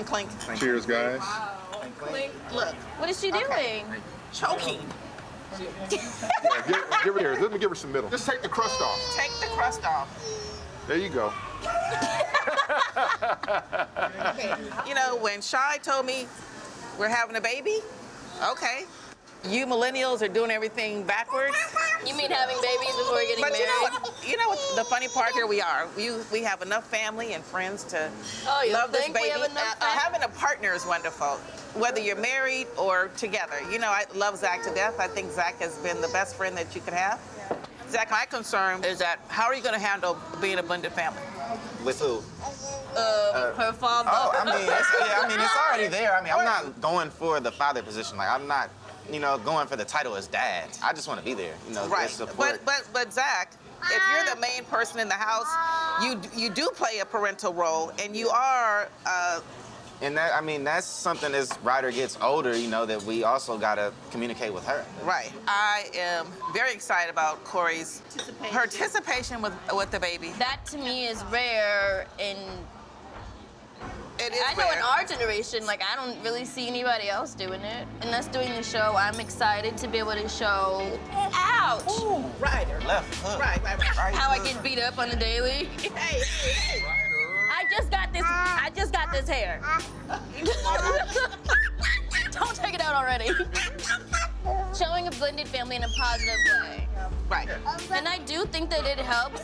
Clink, clink. Cheers, guys. Clink. Look. What is she doing? Choking. Yeah, give her here. Let me give her some middle. Just take the crust off. Take the crust off. There you go. You know, when Shai told me we're having a baby, okay. You millennials are doing everything backwards. You mean having babies before getting But married? you know what? The funny part here, we have enough family and friends to Oh, you love this think baby. we have enough Having a partner is wonderful, whether you're married or together. You know, I love Zach to death. I think Zach has been the best friend that you could have. Yeah. Zach, my concern is that how are you going to handle being a blended family? With who? Her father. Oh, it's already there. I mean, I'm not going for the father position. Like, I'm not, going for the title as dad. I just want to be there, Right. support. But Zach, if you're the main person in the house, you do play a parental role, and you are. And that's something as Ryder gets older, that we also gotta communicate with her. Right. I am very excited about Corey's participation with the baby. That to me is rare in. It is I know rare. in our generation, like I don't really see anybody else doing it. And us doing the show, I'm excited to be able to show. Ouch! Ooh, Ryder. Left hook. Right. How I get beat up on the daily. Hey. I just got this hair. Don't take it out already. Showing a blended family in a positive way. Right. And I do think that it helps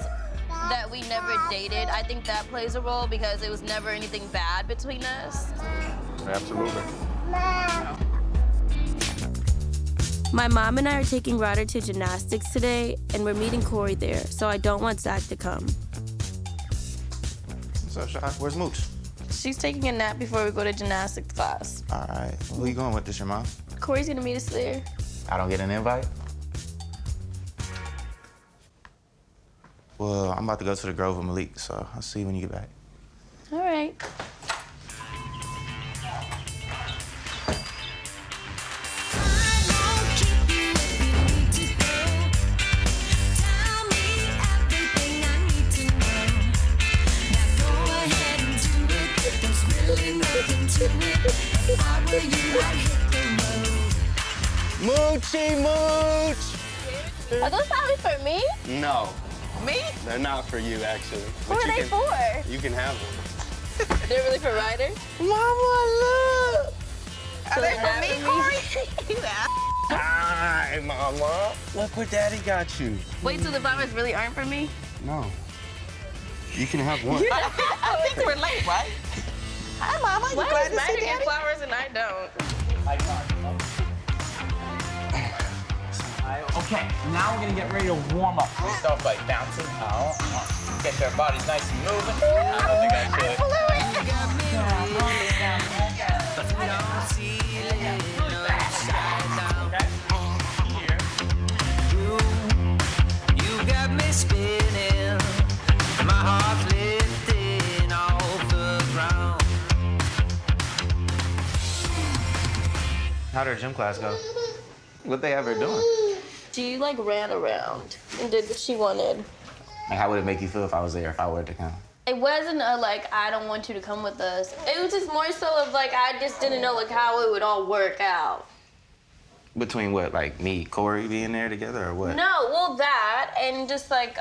that we never dated. I think that plays a role because it was never anything bad between us. Absolutely. My mom and I are taking Ryder to gymnastics today, and we're meeting Corey there, so I don't want Zach to come. What's up, Shy? Where's Mooch? She's taking a nap before we go to gymnastics class. All right. Who you going with? This your mom? Corey's gonna meet us there. I don't get an invite? Well, I'm about to go to the Grove with Malik, so I'll see you when you get back. All right. Moochie Mooch! Are those probably for me? No, Me? they're not for you, actually. Who are they for? You can have them. They're really for Ryder? Mama, look! Are they for me, Corey? You Hi, Mama. Look what Daddy got you. Wait, so the flowers really aren't for me? No. You can have one. I think we're late, right? Hi, Mama. You Why glad does to see Ryder get Daddy? flowers and I don't? Okay, now we're gonna get ready to warm up. We start by bouncing out, get our bodies nice and moving. I don't think I should. You got me spinning, my heart lifting off the ground. How'd her gym class go? What they ever doing? She like ran around and did what she wanted. Like, how would it make you feel if I was there, if I were to come? It wasn't a like, I don't want you to come with us. It was just more so of like, I just didn't know like how it would all work out. Between what, like me, Corey being there together, or what? No, well that, and just like,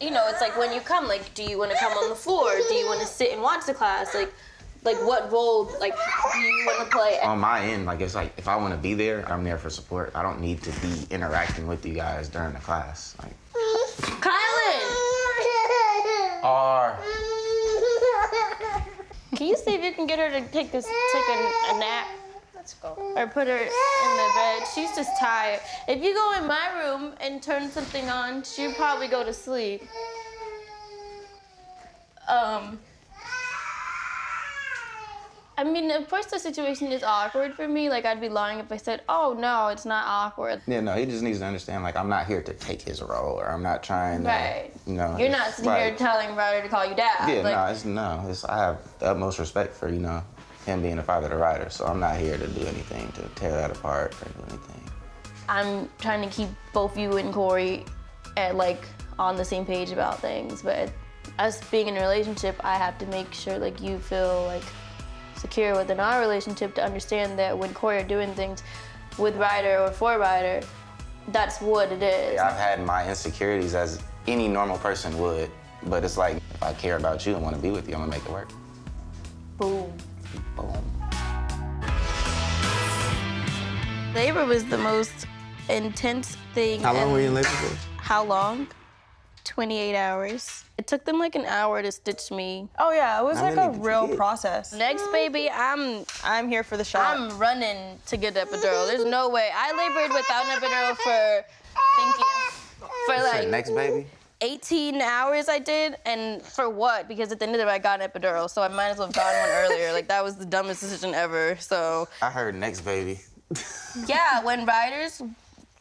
it's like when you come, like, do you want to come on the floor? Do you want to sit and watch the class? Like what role, like, do you want to play? On my end, like, it's like, if I want to be there, I'm there for support. I don't need to be interacting with you guys during the class. Like, Kylan! Can you see if you can get her to take a nap? Let's go. Or put her in the bed. She's just tired. If you go in my room and turn something on, she'll probably go to sleep. I mean, of course the situation is awkward for me. Like, I'd be lying if I said, oh, no, it's not awkward. yeah, no, he just needs to understand, like, I'm not here to take his role, or I'm not trying to, Right. You're You're not sitting here telling Ryder to call you dad. Yeah, like, I have the utmost respect for, him being the father of the Ryder, so I'm not here to do anything to tear that apart or do anything. I'm trying to keep both you and Corey on the same page about things, but us being in a relationship, I have to make sure, like, you feel, like, secure within our relationship to understand that when Corey are doing things with Ryder or for Ryder, that's what it is. I've had my insecurities as any normal person would, but it's like, if I care about you and want to be with you, I'm gonna make it work. Boom. Boom. Labor was the most intense thing. How long were you in labor for? How long? 28 hours. It took them like an hour to stitch me. Oh yeah, it was How like many a did you real get? process. Next baby, I'm here for the shot. I'm running to get the epidural. There's no way. I labored without an epidural for, thank you, for Say, like next baby? 18 hours I did, and for what? Because at the end of it, I got an epidural, so I might as well have gotten one earlier. Like, that was the dumbest decision ever, so. I heard next baby. Yeah, when Ryder's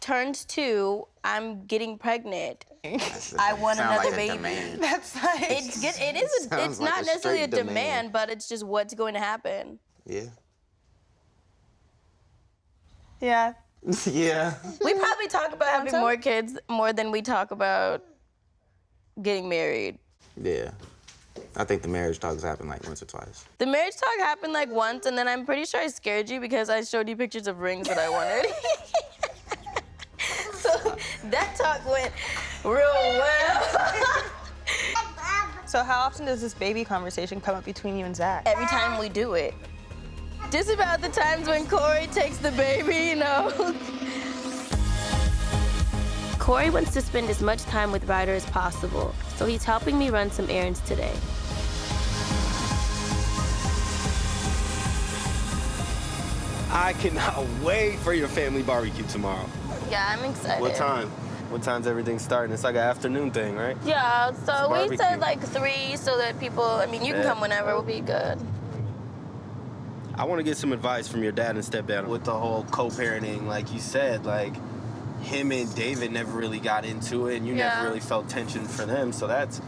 turns 2, I'm getting pregnant. I want Sound another like a baby. demand. That's like. It's Sounds like not a necessarily a straight demand, demand. but it's just what's going to happen. Yeah. Yeah. Yeah. We probably talk about having so? more kids more than we talk about getting married. Yeah. I think the marriage talks happen like once or twice. The marriage talk happened like once, and then I'm pretty sure I scared you because I showed you pictures of rings that I wanted. So that talk went real well. So how often does this baby conversation come up between you and Zach? Every time we do it. Just about the times when Corey takes the baby, you know. Corey wants to spend as much time with Ryder as possible, so he's helping me run some errands today. I cannot wait for your family barbecue tomorrow. Yeah, I'm excited. What time? What time's everything starting? It's like an afternoon thing, right? Yeah, so we barbecue. said like 3 so that people, I mean, you can Yeah. come whenever, will be good. I want to get some advice from your dad and stepdad with the whole co-parenting. Like you said, like him and David never really got into it, and you Yeah. never really felt tension for them. So that's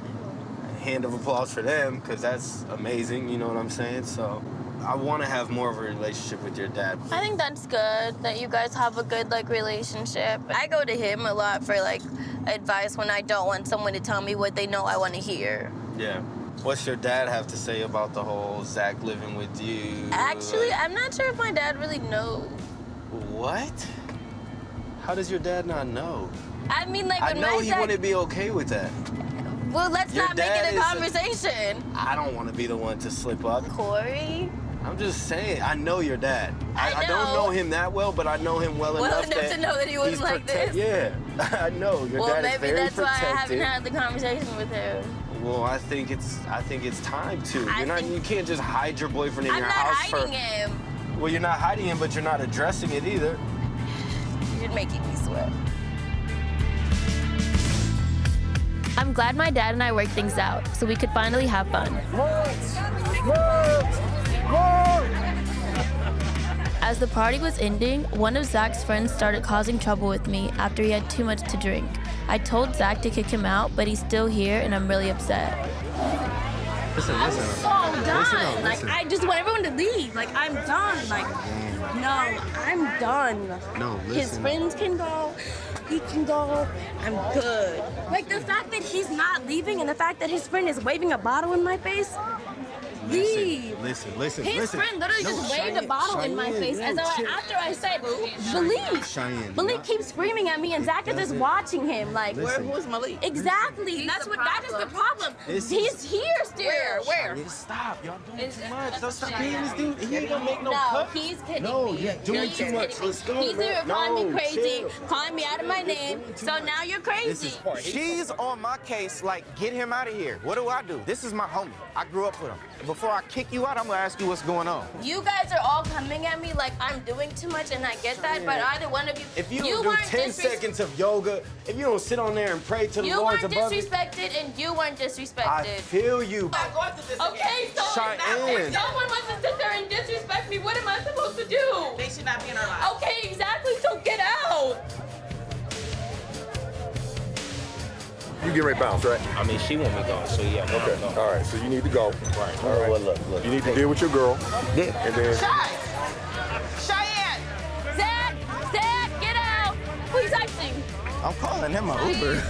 a hand of applause for them, because that's amazing. You know what I'm saying? So I want to have more of a relationship with your dad. I think that's good that you guys have a good like relationship. I go to him a lot for like advice when I don't want someone to tell me what they know I want to hear. Yeah. What's your dad have to say about the whole Zach living with you? Actually, I'm not sure if my dad really knows. What? How does your dad not know? I mean, like I when know my he dad. wouldn't be okay with that. Well, let's Your not make dad it a is a- conversation. I don't want to be the one to slip up. Corey. I'm just saying, I know your dad. I I don't know. know him that well, but I know him well enough to know that he was he's like protect- this. Yeah, I know. Your Well, dad is maybe very that's why I haven't protective. had the conversation with him. Well, I think it's time to. I think- You can't just hide your boyfriend in I'm your not house hiding him. Well, you're not hiding him, but you're not addressing it either. You're making me sweat. I'm glad my dad and I worked things out so we could finally have fun. As the party was ending, one of Zach's friends started causing trouble with me after he had too much to drink. I told Zach to kick him out, but he's still here and I'm really upset. I'm so done. Like, I just want everyone to leave. Like, I'm done. Like, no, I'm done. No, His friends can go. He can go. I'm good. Like, the fact that he's not leaving and the fact that his friend is waving a bottle in my face. Leave. Listen. His friend literally just waved a bottle in my face as though after I said, Cheyenne, Malik keeps screaming at me and Zach is just watching him. Like, Who's Malik? exactly. That is the problem. He's here still. Where? Stop, y'all doing too much. Don't stop being this dude. He ain't gonna make no No, cut. he's kidding No, me. you're doing He's too much. kidding me. Let's go, He's man. here calling me No, crazy, chill. calling me out of my name. So now you're crazy. She's on my case like, get him out of here. What do? This is my homie. I grew up with him. Before I kick you out, I'm gonna ask you what's going on. You guys are all coming at me like I'm doing too much, and I get that, but either one of you, If you don't do 10 seconds of yoga, if you don't sit on there and pray to the you Lord's weren't above you, disrespected, and you weren't I disrespected. feel you. Okay, so Cheyenne. if someone wants to sit there and disrespect me, what am I supposed to do? They should not be in our lives. Okay, exactly, so get out. You get ready to bounce, right? I mean, she want me gone, so yeah. Okay. All right. So you need to go. Right. All right. Well, look. You need to deal with your girl. Yeah. And then Cheyenne! Zach, get out. Who are you texting? I'm calling him an Uber.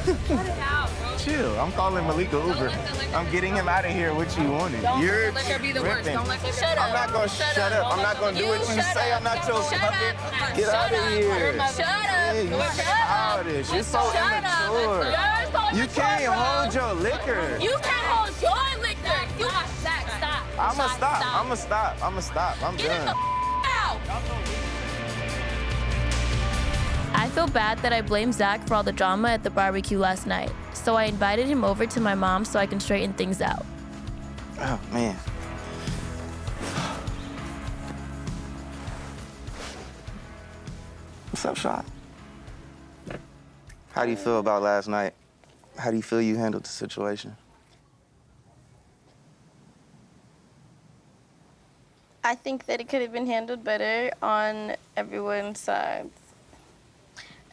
chill. I'm calling Malika Uber. I'm getting him out of here. What you wanted? You're tripping. I'm not gonna shut up. I'm not gonna do what you say. I'm not your puppet. Get out of here. Shut up. Hey, you're childish. You're so immature. You can't hold your liquor. You can't hold your liquor. You Zach, stop. I'ma stop. I'm done. Out. I feel bad that I blamed Zach for all the drama at the barbecue last night, so I invited him over to my mom so I can straighten things out. Oh, man. What's up, Sean? How do you feel about last night? How do you feel you handled the situation? I think that it could have been handled better on everyone's sides.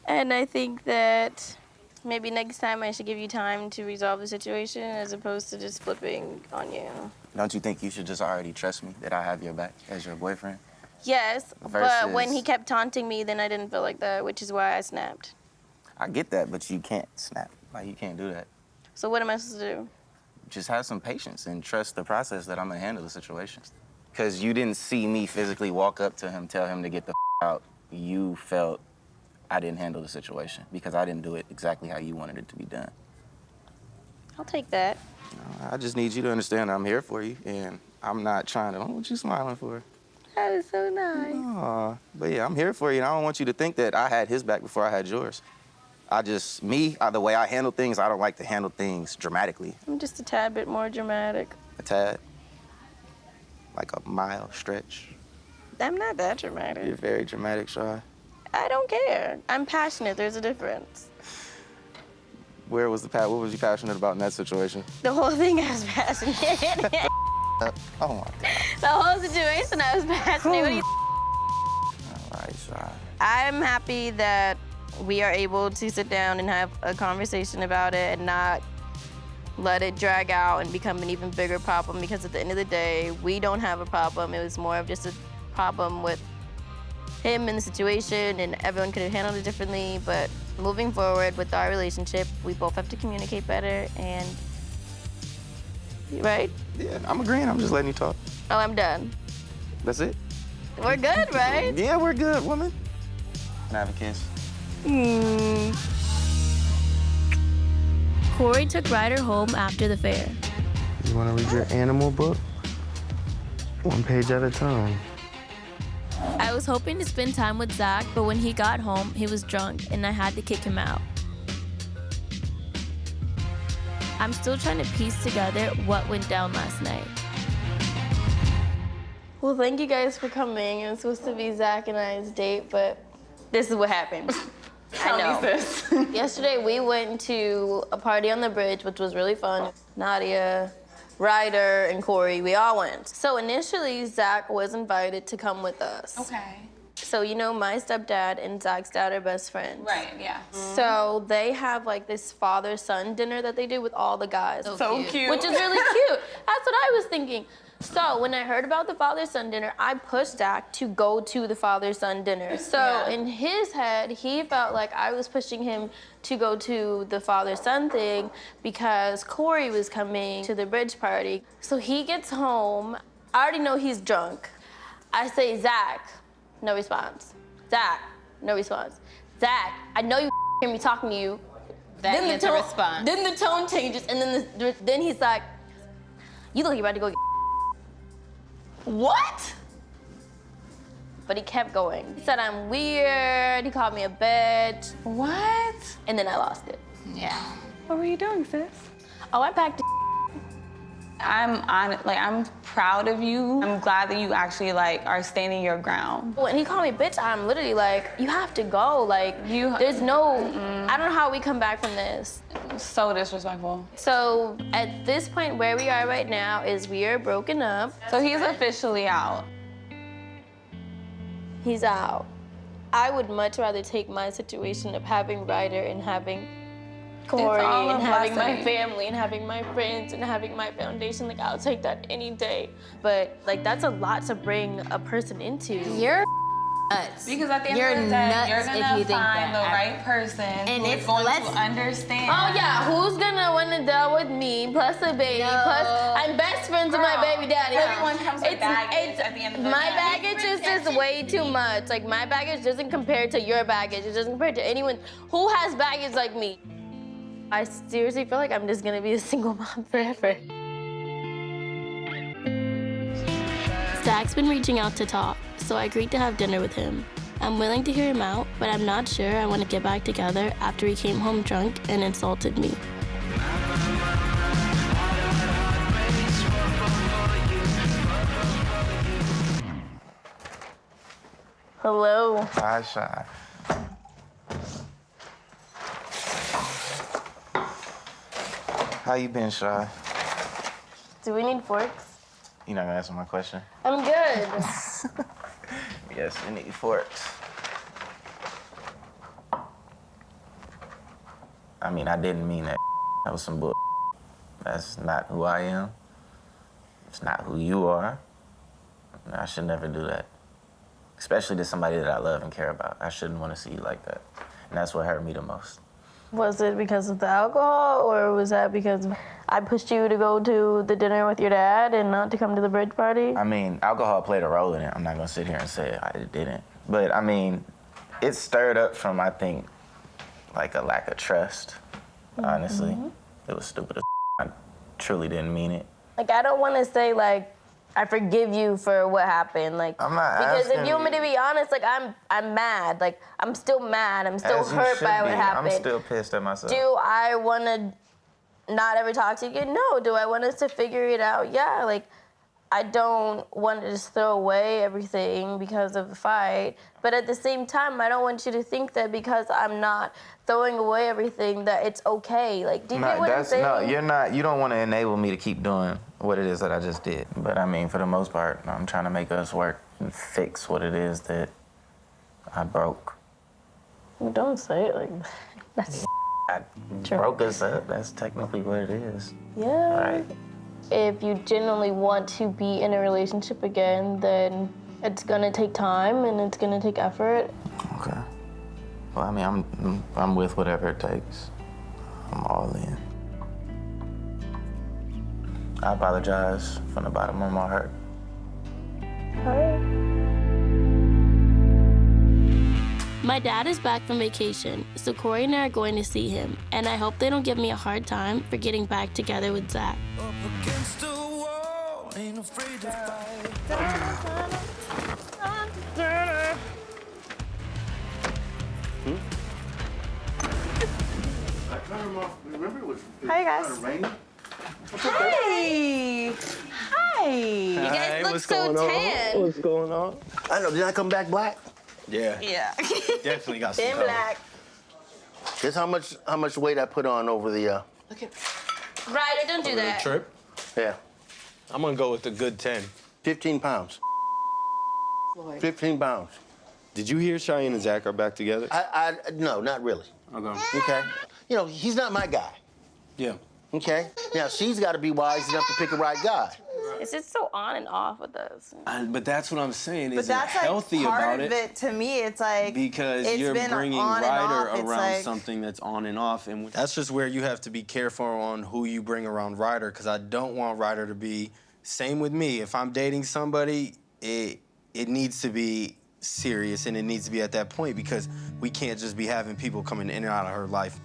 And I think that maybe next time I should give you time to resolve the situation as opposed to just flipping on you. Don't you think you should just already trust me that I have your back as your boyfriend? Yes, but when Versus- he kept taunting me, then I didn't feel like that, which is why I snapped. I get that, but you can't snap. Like, you can't do that. So what am I supposed to do? Just have some patience and trust the process that I'm gonna handle the situation. Because you didn't see me physically walk up to him, tell him to get the out. You felt I didn't handle the situation because I didn't do it exactly how you wanted it to be done. I'll take that. I just need you to understand I'm here for you, and I'm not trying to. What you smiling for? That was so nice. Aw, but yeah, I'm here for you, and I don't want you to think that I had his back before I had yours. The way I handle things, I don't like to handle things dramatically. I'm just a tad bit more dramatic. A tad, like a mile stretch. I'm not that dramatic. You're very dramatic, Shaw. I don't care. I'm passionate. There's a difference. What was you passionate about in that situation? The whole thing I was passionate. Oh my God. The whole situation I was passionate. What do you All right, Shaw. I'm happy that we are able to sit down and have a conversation about it and not let it drag out and become an even bigger problem, because at the end of the day, we don't have a problem. It was more of just a problem with him and the situation, and everyone could have handled it differently. But moving forward with our relationship, we both have to communicate better, and right? Yeah, I'm agreeing. I'm just letting you talk. Oh, I'm done. That's it? We're good, right? Yeah, we're good, woman. Can I have a kiss? Corey took Ryder home after the fair. You want to read your animal book? One page at a time. I was hoping to spend time with Zach, but when he got home, he was drunk and I had to kick him out. I'm still trying to piece together what went down last night. Well, thank you guys for coming. It was supposed to be Zach and I's date, but this is what happened. I know. Yesterday, we went to a party on the bridge, which was really fun. Nadia, Ryder, and Corey, we all went. So initially, Zach was invited to come with us. Okay. So, you know, my stepdad and Zach's dad are best friends. Right, yeah. So they have like this father-son dinner that they do with all the guys. So cute. Which is really cute. That's what I was thinking. So when I heard about the father-son dinner, I pushed Zach to go to the father-son dinner. So in his head, he felt like I was pushing him to go to the father-son thing because Corey was coming to the bridge party. So he gets home. I already know he's drunk. I say, Zach, no response. Zach, no response. Zach, I know you hear me talking to you. That is a response. Then the tone changes, and then he's like, you look like you're about to go get What? But he kept going. He said I'm weird, he called me a bitch. What? And then I lost it. Yeah. What were you doing, sis? Oh, I packed I'm proud of you. I'm glad that you actually are standing your ground. When he called me bitch, I'm literally like, you have to go. There's no, I don't know how we come back from this. So disrespectful. So at this point where we are right now is we are broken up. So he's officially out. He's out. I would much rather take my situation of having Ryder and having Corey all a and having my blessing. family and having my friends and having my foundation. I'll take that any day. But that's a lot to bring a person into. You're nuts. Because at the end you're of the day, nuts you're if gonna you think find the that. right person And who it's is going less- to understand. Oh yeah, who's gonna want to deal with me plus a baby plus I'm best friends with my baby daddy. Everyone comes with baggage at the end of the my day. baggage is just way too much. Like my baggage doesn't compare to your baggage. It doesn't compare to anyone who has baggage like me. I seriously feel like I'm just gonna be a single mom forever. Zach's been reaching out to talk, so I agreed to have dinner with him. I'm willing to hear him out, but I'm not sure I want to get back together after he came home drunk and insulted me. Hello. Hi, Shy. How you been, Shy? Do we need forks? You not gonna answer my question? I'm good. Yes, we need forks. I mean, I didn't mean that. That was some bull. That's not who I am. It's not who you are. I should never do that. Especially to somebody that I love and care about. I shouldn't want to see you like that. And that's what hurt me the most. Was it because of the alcohol, or was that because I pushed you to go to the dinner with your dad and not to come to the bridge party? I mean, alcohol played a role in it. I'm not gonna sit here and say I didn't. But I mean, it stirred up from, I think, like a lack of trust, honestly. It was stupid as I truly didn't mean it. Like, I don't want to say, like, I forgive you for what happened. Like, I'm not because if asking you want me you. to be honest, like, I'm mad. Like, I'm still mad. I'm still As you hurt should by what be. happened. I'm still pissed at myself. Do I want to not ever talk to you again? No. Do I want us to figure it out? Yeah. Like, I don't want to just throw away everything because of the fight. But at the same time, I don't want you to think that because I'm not throwing away everything that it's okay. Like, do you get what I'm saying? No, you're not. You don't want to enable me to keep doing what it is that I just did. But I mean, for the most part, I'm trying to make us work and fix what it is that I broke. Don't say it like that. That's I broke us up. That's technically what it is. yeah. Right. If you genuinely want to be in a relationship again, then it's gonna take time and it's gonna take effort. Okay. Well, I mean, I'm with whatever it takes. I'm all in. I apologize from the bottom of my heart. My dad is back from vacation, so Corey and I are going to see him, and I hope they don't give me a hard time for getting back together with Zach. Up against the wall, ain't afraid to fight. I cut him off. Remember, it was Hi, guys. kinda rainy. Hey. Hi. You guys look so tan. What's going on? I know. Did I come back black? Yeah, Yeah. definitely got some In color. black. Guess how much weight I put on over the Ryder, don't do that. Trip? yeah, I'm gonna go with a good 10. 15 pounds. 15 pounds. Did you hear Cheyenne and Zach are back together? No, not really. Okay. Okay. You know, he's not my guy. Yeah. Okay. Now she's got to be wise enough to pick a right guy. It's just so on and off with us. But that's what I'm saying. But Is that's it healthy like part about of it. To me, it's like Because it's you're been bringing on and Ryder off. It's around like- something that's on and off. And that's just where you have to be careful on who you bring around Ryder, because I don't want Ryder to be, same with me. If I'm dating somebody, it needs to be serious and it needs to be at that point, because we can't just be having people coming in and out of her life.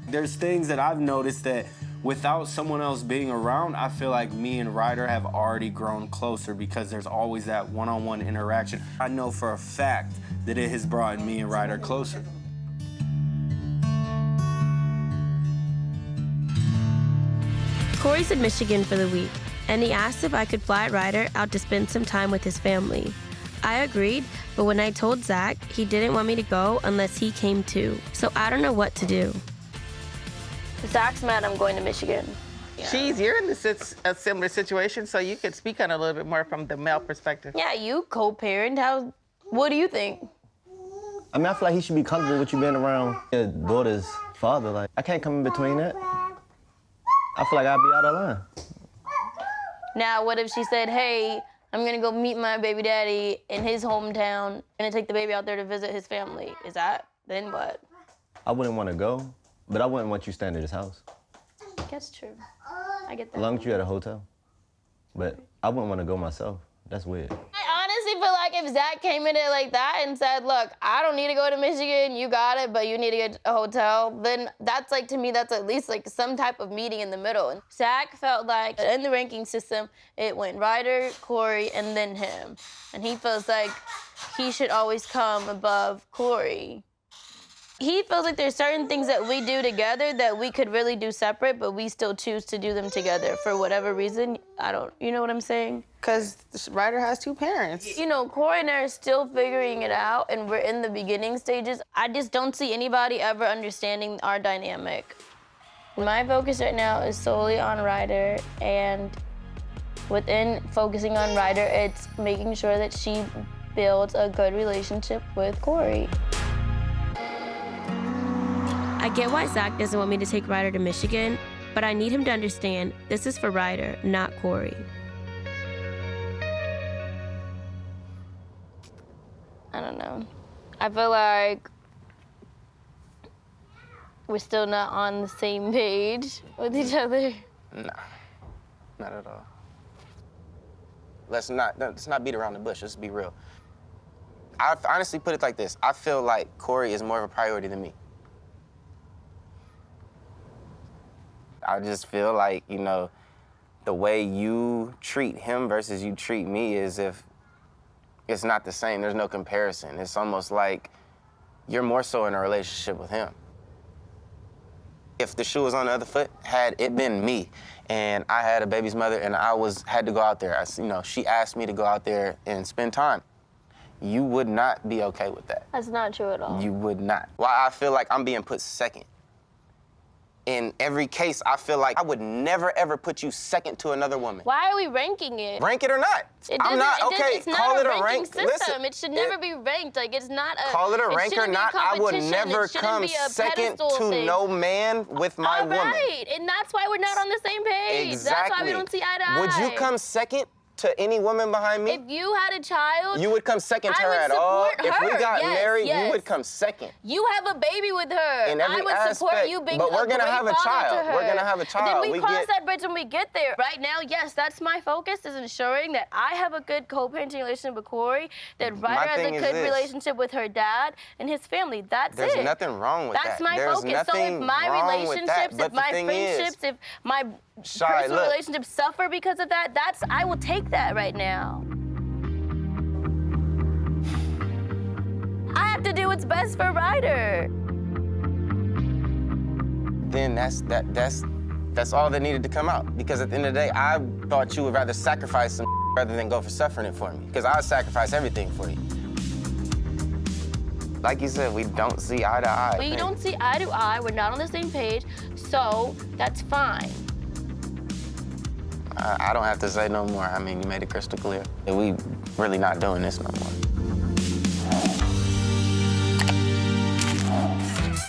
There's things that I've noticed that without someone else being around, I feel like me and Ryder have already grown closer because there's always that one-on-one interaction. I know for a fact that it has brought me and Ryder closer. Corey's in Michigan for the week, and he asked if I could fly Ryder out to spend some time with his family. I agreed, but when I told Zach, he didn't want me to go unless he came too. So I don't know what to do. Zach's mad I'm going to Michigan. You're in a similar situation, so you could speak on it a little bit more from the male perspective. Yeah, you co-parent. What do you think? I mean, I feel like he should be comfortable with you being around your daughter's father. Like, I can't come in between that. I feel like I'd be out of line. Now, what if she said, hey, I'm gonna go meet my baby daddy in his hometown, gonna take the baby out there to visit his family. Is that, then what? I wouldn't want to go, but I wouldn't want you staying at his house. That's true. I get that. As long as you're at a hotel. But I wouldn't want to go myself. That's weird. I honestly feel like if Zach came in it like that and said, look, I don't need to go to Michigan, you got it, but you need to get a hotel, then that's like, to me, that's at least like some type of meeting in the middle. And Zach felt like in the ranking system, it went Ryder, Corey, and then him. And he feels like he should always come above Corey. He feels like there's certain things that we do together that we could really do separate, but we still choose to do them together for whatever reason. You know what I'm saying? Because Ryder has 2 parents. You know, Corey and I are still figuring it out, and we're in the beginning stages. I just don't see anybody ever understanding our dynamic. My focus right now is solely on Ryder, and within focusing on Ryder, it's making sure that she builds a good relationship with Corey. I get why Zach doesn't want me to take Ryder to Michigan, but I need him to understand this is for Ryder, not Corey. I don't know. I feel like we're still not on the same page with each other. Nah, not at all. Let's not beat around the bush. Let's be real. I honestly put it like this. I feel like Corey is more of a priority than me. I just feel like, you know, the way you treat him versus you treat me is if it's not the same. There's no comparison. It's almost like you're more so in a relationship with him. If the shoe was on the other foot, had it been me and I had a baby's mother and I had to go out there, she asked me to go out there and spend time, you would not be okay with that. That's not true at all. You would not. Why I feel like I'm being put second. In every case, I feel like I would never, ever put you second to another woman. Why are we ranking it? Rank it or not. I'm not, okay, it's not call a it a ranking rank. system. Listen, it should never be ranked. Like, it's not a... Call it a rank or shouldn't be a not, I would competition. never It shouldn't come be a second pedestal to thing. no man with my woman. All right, and that's why we're not on the same page. Exactly. That's why we don't see eye to eye. Would you come second to any woman behind me? If you had a child... You would come second to I her would at all? support If we her. got Yes, married, yes. you would come second. You have a baby with her. In every I would support aspect, you being but we're a gonna great have a father child. to her. We're gonna have a child. Then we We cross get- that bridge when we get there. Right now, yes, that's my focus, is ensuring that I have a good co-parenting relationship with Corey, that Ryder has a thing is good this. relationship with her dad and his family. That's There's it. nothing wrong with That's that. my There's focus. So if nothing my wrong with that, relationships, but if the my thing is, friendships, if my Shai, personal look. relationships suffer because of that, I will take that right now. I have to do what's best for Ryder. Then that's all that needed to come out. Because at the end of the day, I thought you would rather sacrifice some rather than go for suffering it for me. Because I would sacrifice everything for you. Like you said, we don't see eye to eye. We don't see eye to eye. We're not on the same page, so that's fine. I don't have to say no more. I mean, you made it crystal clear. We really not doing this no more.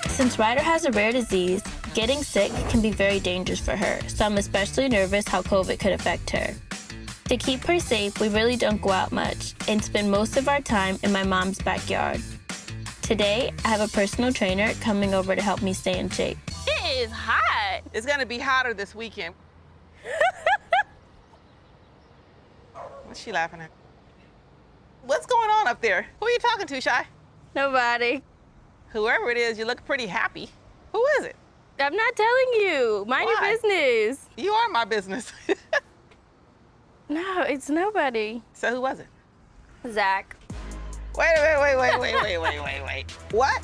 Since Ryder has a rare disease, getting sick can be very dangerous for her, so I'm especially nervous how COVID could affect her. To keep her safe, we really don't go out much and spend most of our time in my mom's backyard. Today, I have a personal trainer coming over to help me stay in shape. It is hot. It's gonna be hotter this weekend. What's she laughing at? What's going on up there? Who are you talking to, Shai? Nobody. Whoever it is, you look pretty happy. Who is it? I'm not telling you. Mind your Why? business. You are my business. No, it's nobody. So who was it? Zach. Wait. What?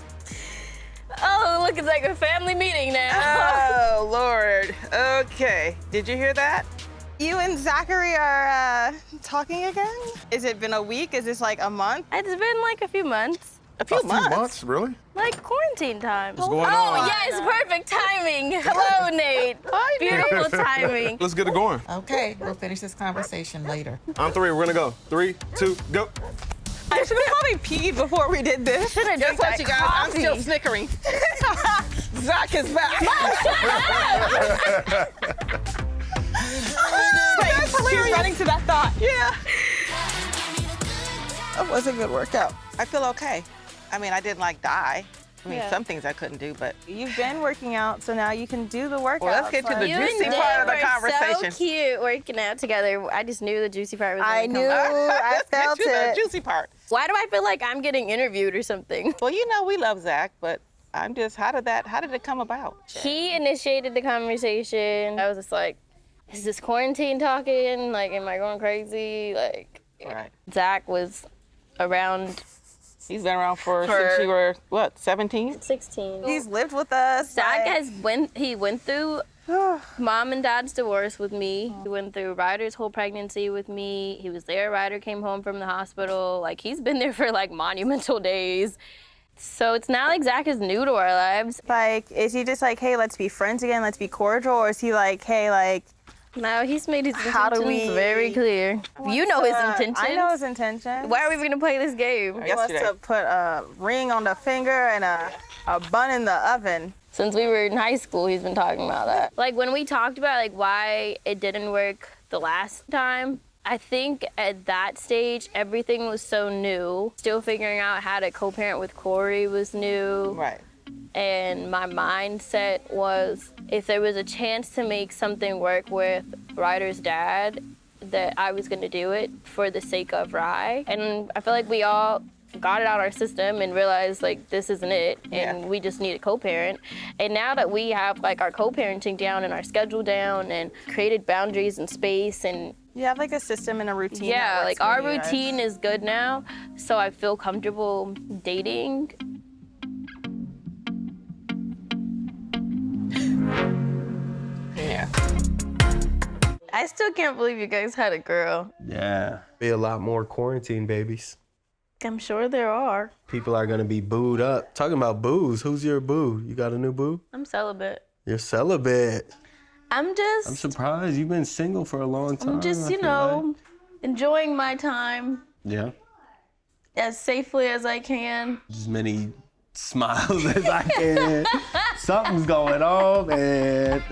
Oh, look, it's like a family meeting now. Oh, Lord. Okay. Did you hear that? You and Zachary are talking again? Has it been a week? Is this like a month? It's been like a few months. A few months? Really? Like quarantine time. What's going Oh, on? yes, perfect timing. Hello, Nate. Hi, Beautiful timing. Let's get it going. Okay, we'll finish this conversation later. On 3, we're gonna go. 3, 2, go. I should have probably peed before we did this. Should've Guess drank what, that you guys? I'm coffee. still snickering. Zach is back. She's running to that thought. Yeah. That was a good workout. I feel okay. I mean, I didn't like die. I mean, Yeah. some things I couldn't do, but You've been working out, so now you can do the workout. Well, let's get to the You juicy and part of the Dave were conversation. so cute working out together. I just knew the juicy part was gonna I come knew. out. I Let's get felt to the it. juicy part. Why do I feel like I'm getting interviewed or something? Well, you know we love Zach, but I'm just, how did it come about? He initiated the conversation. I was just like, is this quarantine talking? Like, am I going crazy? Like, Right. Zach was around He's been around since you were, what, 17? 16. He's lived with us. Zach like- he went through mom and dad's divorce with me. He went through Ryder's whole pregnancy with me. He was there. Ryder came home from the hospital. Like, he's been there for like monumental days. So it's not like Zach is new to our lives. Like, is he just like, hey, let's be friends again, let's be cordial, or is he like, hey, like, No, he's made his How do intentions we- very clear. You know his intentions. I know his intentions. Why are we even gonna play this game? He wants to put a ring on the finger and a bun in the oven. Since we were in high school, he's been talking about that. Like when we talked about like why it didn't work the last time, I think at that stage everything was so new. Still figuring out how to co-parent with Corey was new. Right. And my mindset was if there was a chance to make something work with Ryder's dad, that I was gonna do it for the sake of Rye. And I feel like we all got it out of our system and realized like this isn't it, and we just need a co-parent. And now that we have like our co-parenting down and our schedule down and created boundaries and space and You have like a system and a routine. yeah, that like works for our you guys. routine is good now, so I feel comfortable dating. Yeah. I still can't believe you guys had a girl. Yeah. Be a lot more quarantine babies. I'm sure there are. People are gonna be booed up. Talking about boos, who's your boo? You got a new boo? I'm celibate. You're celibate. I'm I'm surprised. You've been single for a long time. just, I you feel know, enjoying my time like. Yeah. as safely as I can. As many smiles as I can. Something's going on, man.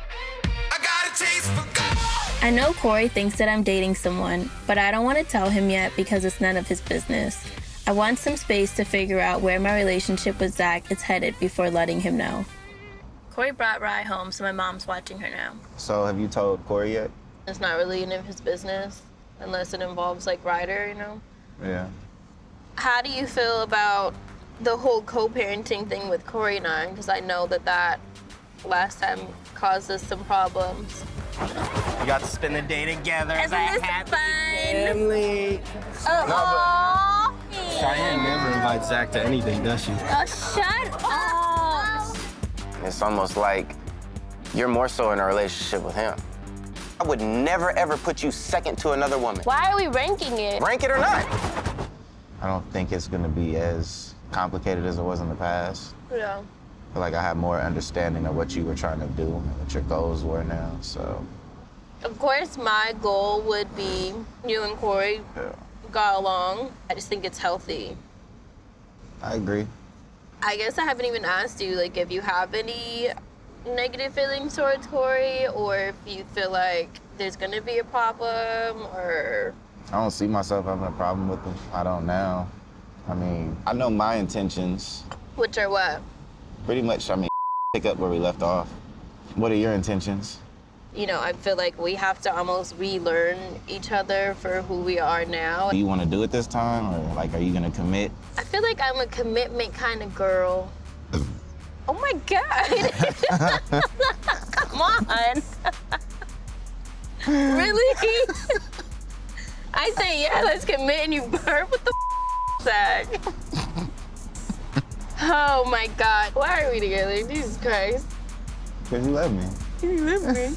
I know Corey thinks that I'm dating someone, but I don't want to tell him yet because it's none of his business. I want some space to figure out where my relationship with Zach is headed before letting him know. Corey brought Rye home, so my mom's watching her now. So have you told Corey yet? It's not really any of his business unless it involves like Ryder, you know? Yeah. How do you feel about the whole co-parenting thing with Corey and I? Because I know that last time caused us some problems. You got to spend the day together as a Isn't this happy fun? family. Aww. Cheyenne never invites Zach to anything, does she? Oh, shut up. It's almost like you're more so in a relationship with him. I would never, ever put you second to another woman. Why are we ranking it? Rank it or not. I don't think it's gonna be as complicated as it was in the past. Yeah. I feel like I have more understanding of what you were trying to do and what your goals were now, so. Of course, my goal would be you and Corey got along. I just think it's healthy. I agree. I guess I haven't even asked you, like, if you have any negative feelings towards Corey, or if you feel like there's gonna be a problem, or... I don't see myself having a problem with him. I don't now. I mean, I know my intentions. Which are what? Pretty much, I mean, pick up where we left off. What are your intentions? You know, I feel like we have to almost relearn each other for who we are now. Do you want to do it this time, or like, are you gonna commit? I feel like I'm a commitment kind of girl. Oh my God. Come on. Really? I say, yeah, let's commit, and you burp with the Zach. Oh my God. Why are we together? Jesus Christ. Because you love me. You love me.